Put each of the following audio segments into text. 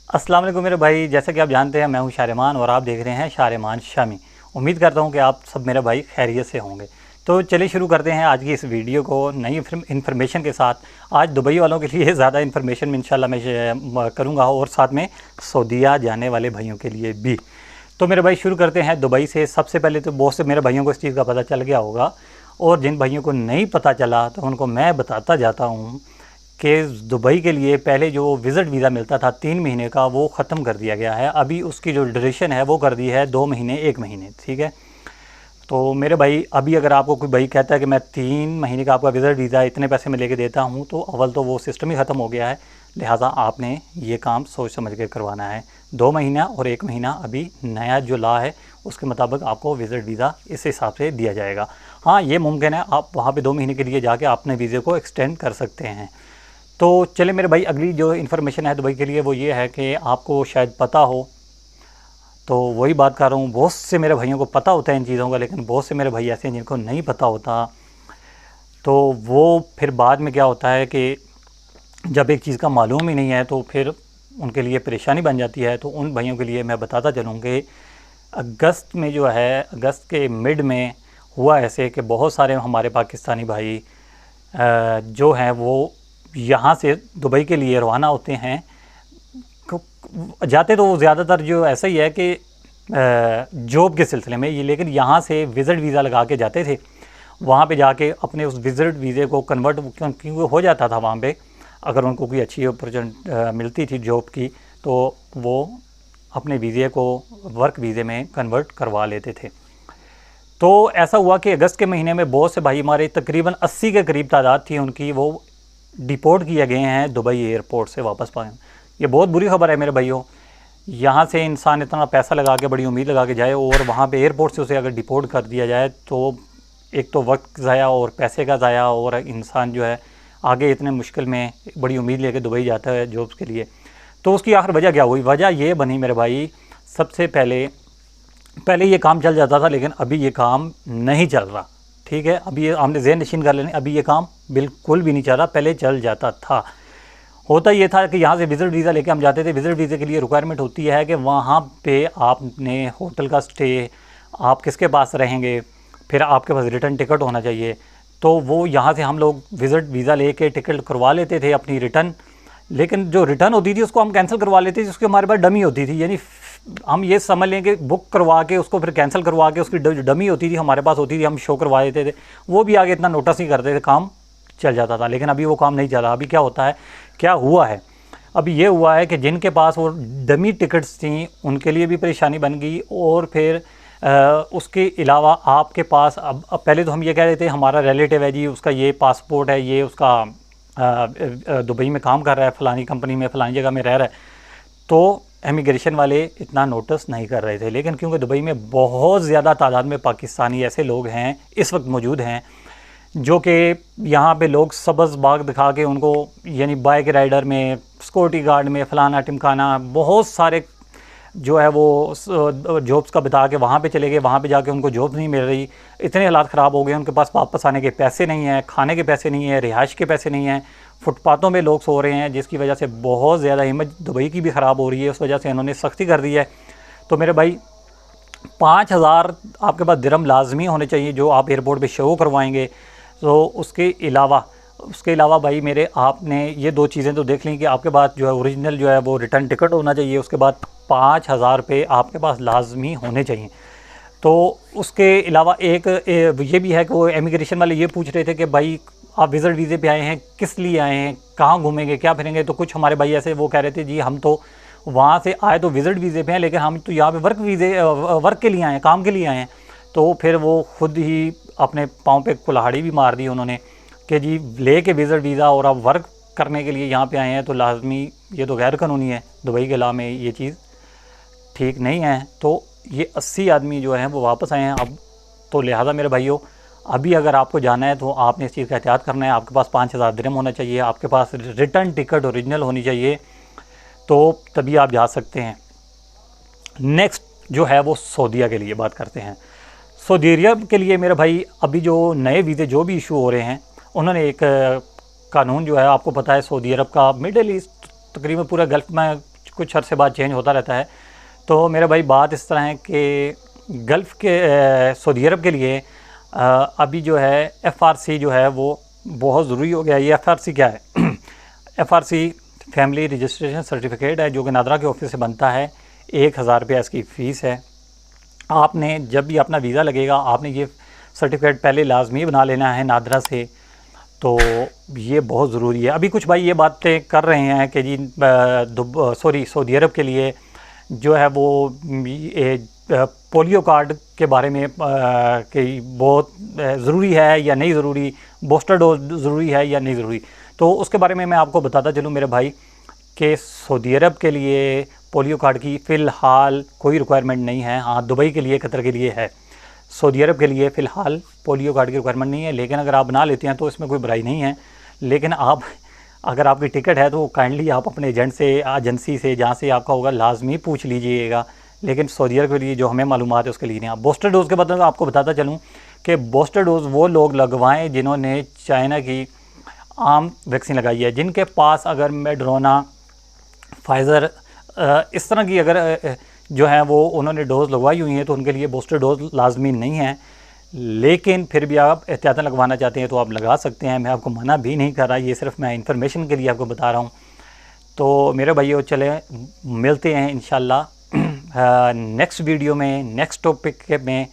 अस्सलाम वालेकुम मेरे भाई। जैसा कि आप जानते हैं मैं हूं शारेमान और आप देख रहे हैं शारेमान शामी। उम्मीद करता हूं कि आप सब मेरे भाई खैरियत से होंगे। तो चलिए शुरू करते हैं आज की इस वीडियो को नई इन्फॉर्मेशन के साथ। आज दुबई वालों के लिए ज़्यादा इन्फॉर्मेशन इंशाल्लाह मैं करूँगा और साथ में सऊदीया जाने वाले भाइयों के लिए भी। तो मेरे भाई शुरू करते हैं दुबई से। सबसे पहले तो बहुत से मेरे भाइयों को इस चीज़ का पता चल गया होगा, और जिन भाइयों को नहीं पता चला तो उनको मैं बताता जाता हूँ कि दुबई के लिए पहले जो विज़िट वीज़ा मिलता था 3 महीने का, वो ख़त्म कर दिया गया है। अभी उसकी जो ड्यूरेशन है वो कर दी है 2 महीने 1 महीने। ठीक है, तो मेरे भाई अभी अगर आपको कोई भाई कहता है कि मैं 3 महीने का आपका विज़िट वीज़ा इतने पैसे में लेके देता हूँ, तो अव्वल तो वो सिस्टम ही ख़त्म हो गया है। लिहाजा आपने ये काम सोच समझ के करवाना है। 2 महीना और 1 महीना अभी नया जो लॉ है उसके मुताबिक आपको विज़िट वीज़ा इस हिसाब से दिया जाएगा। हाँ, ये मुमकिन है आप वहाँ पे 2 महीने के लिए जाके अपने वीज़े को एक्सटेंड कर सकते हैं। तो चलिए मेरे भाई, अगली जो इन्फॉर्मेशन है दुबई के लिए वो ये है कि आपको शायद पता हो, तो वही बात कर रहा हूँ। बहुत से मेरे भाइयों को पता होता है इन चीज़ों का, लेकिन बहुत से मेरे भाई ऐसे हैं जिनको नहीं पता होता। तो वो फिर बाद में क्या होता है कि जब एक चीज़ का मालूम ही नहीं है तो फिर उनके लिए परेशानी बन जाती है। तो उन भाइयों के लिए मैं बताता चलूँ कि अगस्त में जो है, अगस्त के मिड में हुआ ऐसे कि बहुत सारे हमारे पाकिस्तानी भाई जो हैं वो यहाँ से दुबई के लिए रवाना होते हैं। जाते तो ज़्यादातर जो ऐसा ही है कि जॉब के सिलसिले में ये, लेकिन यहाँ से विज़िट वीज़ा लगा के जाते थे। वहाँ पे जाके अपने उस विज़िट वीज़े को कन्वर्ट क्योंकि हो जाता था वहाँ पे, अगर उनको कोई अच्छी अपॉर्चुनिटी मिलती थी जॉब की, तो वो अपने वीज़े को वर्क वीज़े में कन्वर्ट करवा लेते थे। तो ऐसा हुआ कि अगस्त के महीने में बहुत से भाई हमारे, तकरीबन 80 के करीब तादाद थी उनकी, वो डिपोर्ट किए गए हैं दुबई एयरपोर्ट से वापस पाए। ये बहुत बुरी खबर है मेरे भाइयों। यहाँ से इंसान इतना पैसा लगा के, बड़ी उम्मीद लगा के जाए, और वहाँ पे एयरपोर्ट से उसे अगर डिपोर्ट कर दिया जाए तो एक तो वक्त ज़ाया और पैसे का ज़ाया, और इंसान जो है आगे इतने मुश्किल में बड़ी उम्मीद लेके दुबई जाता है जॉब्स के लिए। तो उसकी आखिर वजह क्या हुई? वजह ये बनी मेरे भाई, सबसे पहले ये काम चल जाता था, लेकिन अभी ये काम नहीं चल रहा। ठीक है, अभी ये हमने ज़हन नशीन कर लेने, अभी ये काम बिल्कुल भी नहीं चल रहा, पहले चल जाता था। होता ये था कि यहाँ से विज़िट वीज़ा लेके हम जाते थे। विज़िट वीज़े के लिए रिक्वायरमेंट होती है कि वहाँ पे आपने होटल का स्टे, आप किसके पास रहेंगे, फिर आपके पास रिटर्न टिकट होना चाहिए। तो वो यहाँ से हम लोग विज़िट वीज़ा लेके टिकट करवा लेते थे अपनी रिटर्न, लेकिन जो रिटर्न होती थी उसको हम कैंसिल करवा लेते थे, उसकी हमारे पास डमी होती थी। यानी हम ये समझ लें कि बुक करवा के उसको फिर कैंसिल करवा के उसकी डमी होती थी हमारे पास होती थी, हम शो करवा देते थे। वो भी आगे इतना नोटिस नहीं करते थे, काम चल जाता था। लेकिन अभी वो काम नहीं चला। अभी क्या होता है, क्या हुआ है, अभी ये हुआ है कि जिनके पास वो डमी टिकट्स थी उनके लिए भी परेशानी बन गई। और फिर उसके अलावा आपके पास अब पहले तो हम ये कह रहे थे हमारा रिलेटिव है जी, उसका ये पासपोर्ट है, ये उसका दुबई में काम कर रहा है, फ़लानी कंपनी में फ़लानी जगह में रह रहा है, तो इमिग्रेशन वाले इतना नोटिस नहीं कर रहे थे। लेकिन क्योंकि दुबई में बहुत ज़्यादा तादाद में पाकिस्तानी ऐसे लोग हैं इस वक्त मौजूद हैं, जो कि यहाँ पे लोग सब्ज़ बाग दिखा के उनको, यानी बाइक राइडर में, सिक्योरिटी गार्ड में, फ़लाना टिमकाना, बहुत सारे जो है वो जॉब्स का बता के वहाँ पे चले गए। वहाँ पे जाके उनको जॉब नहीं मिल रही, इतने हालात ख़राब हो गए, उनके पास वापस आने के पैसे नहीं हैं, खाने के पैसे नहीं हैं, रिहाइश के पैसे नहीं हैं, फुटपाथों में लोग सो रहे हैं, जिसकी वजह से बहुत ज़्यादा इमेज दुबई की भी ख़राब हो रही है। उस वजह से इन्होंने सख्ती कर दी है। तो मेरे भाई 5,000 आपके पास दिरहम लाजमी होने चाहिए जो आप एयरपोर्ट पे शो करवाएंगे। तो उसके अलावा भाई मेरे, आपने ये 2 चीज़ें तो देख ली कि आपके पास जो है ओरिजिनल जो है वो रिटर्न टिकट होना चाहिए, उसके बाद 5,000 रुपये आपके पास लाजमी होने चाहिए। तो उसके अलावा एक ये भी है कि वो इमिग्रेशन वाले ये पूछ रहे थे कि भाई आप विज़िट वीज़े पे आए हैं, किस लिए आए हैं, कहाँ घूमेंगे, क्या फिरेंगे। तो कुछ हमारे भाई ऐसे वो कह रहे थे जी हम तो वहाँ से आए तो विज़िट वीज़े पे हैं, लेकिन हम तो यहाँ पे वर्क के लिए आए हैं, काम के लिए आए हैं। तो फिर वो ख़ुद ही अपने पाँव पे कुल्हाड़ी भी मार दी उन्होंने कि जी ले के विज़िट वीज़ा और आप वर्क करने के लिए यहाँ पे आए हैं तो लाजमी, ये तो गैर कानूनी है, दुबई के लॉ में ये चीज़ ठीक नहीं है। तो ये 80 आदमी जो हैं वो वापस आए हैं अब। तो लिहाजा मेरे भाइयों, अभी अगर आपको जाना है तो आपने इस चीज़ का एहतियात करना है। आपके पास 5,000 दिरहम होना चाहिए, आपके पास रिटर्न टिकट ओरिजिनल होनी चाहिए, तो तभी आप जा सकते हैं। नेक्स्ट जो है वो सऊदीया के लिए बात करते हैं। सऊदी अरब के लिए मेरे भाई अभी जो नए वीज़े जो भी इशू हो रहे हैं, उन्होंने एक कानून जो है, आपको पता है सऊदी अरब का मिडल ईस्ट तकरीबन पूरा गल्फ़ में कुछ अरसे बाद चेंज होता रहता है। तो मेरे भाई बात इस तरह है कि गल्फ़ के सऊदी अरब के लिए अभी जो है FRC जो है वो बहुत ज़रूरी हो गया है। ये FRC क्या है? FRC फैमिली रजिस्ट्रेशन सर्टिफिकेट है, जो कि नादरा के ऑफिस से बनता है। 1000 रुपया इसकी फ़ीस है। आपने जब भी अपना वीज़ा लगेगा आपने ये सर्टिफिकेट पहले लाजमी बना लेना है नादरा से। तो ये बहुत ज़रूरी है। अभी कुछ भाई ये बातें कर रहे हैं कि जी सऊदी अरब के लिए जो है वो पोलियो कार्ड के बारे में कि बहुत ज़रूरी है या नहीं ज़रूरी, बूस्टर डोज ज़रूरी है या नहीं ज़रूरी। तो उसके बारे में मैं आपको बताता चलूँ मेरे भाई कि सऊदी अरब के लिए पोलियो कार्ड की फ़िलहाल कोई रिक्वायरमेंट नहीं है। हाँ, दुबई के लिए, कतर के लिए है। सऊदी अरब के लिए फ़िलहाल पोलियो कार्ड की रिक्वायरमेंट नहीं है, लेकिन अगर आप बना लेते हैं तो इसमें कोई बुराई नहीं है। लेकिन आप अगर आपकी टिकट है तो काइंडली आप अपने एजेंसी से जहाँ से आपका होगा लाजमी पूछ लीजिएगा। लेकिन सऊदी अरब के लिए जो हमें मालूमात है उसके लिए नहीं। आप बूस्टर डोज़ के बाद आपको बताता चलूँ कि बूस्टर डोज़ वो लोग लगवाएँ जिन्होंने चाइना की आम वैक्सीन लगाई है, जिनके पास अगर मेडरोना, फाइज़र इस तरह की अगर जो है वो उन्होंने डोज़ लगवाई हुई हैं तो उनके लिए बूस्टर डोज़ लाजमी नहीं है। लेकिन फिर भी आप एहतियातन लगवाना चाहते हैं तो आप लगा सकते हैं। मैं आपको मना भी नहीं कर रहा, ये सिर्फ मैं इन्फॉर्मेशन के लिए आपको बता रहा हूँ। तो मेरे भाइयों चले मिलते हैं इंशाल्लाह नेक्स्ट वीडियो में, नेक्स्ट टॉपिक में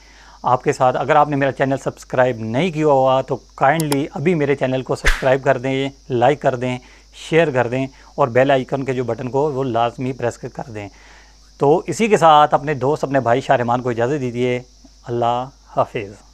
आपके साथ। अगर आपने मेरा चैनल सब्सक्राइब नहीं किया हुआ तो काइंडली अभी मेरे चैनल को सब्सक्राइब कर दें, लाइक कर दें, शेयर कर दें और बेल आइकन के जो बटन को वो लाजमी प्रेस कर दें। तो इसी के साथ अपने दोस्त, अपने भाई शाहरमान को इजाज़त दीजिए। अल्लाह हाफिज़।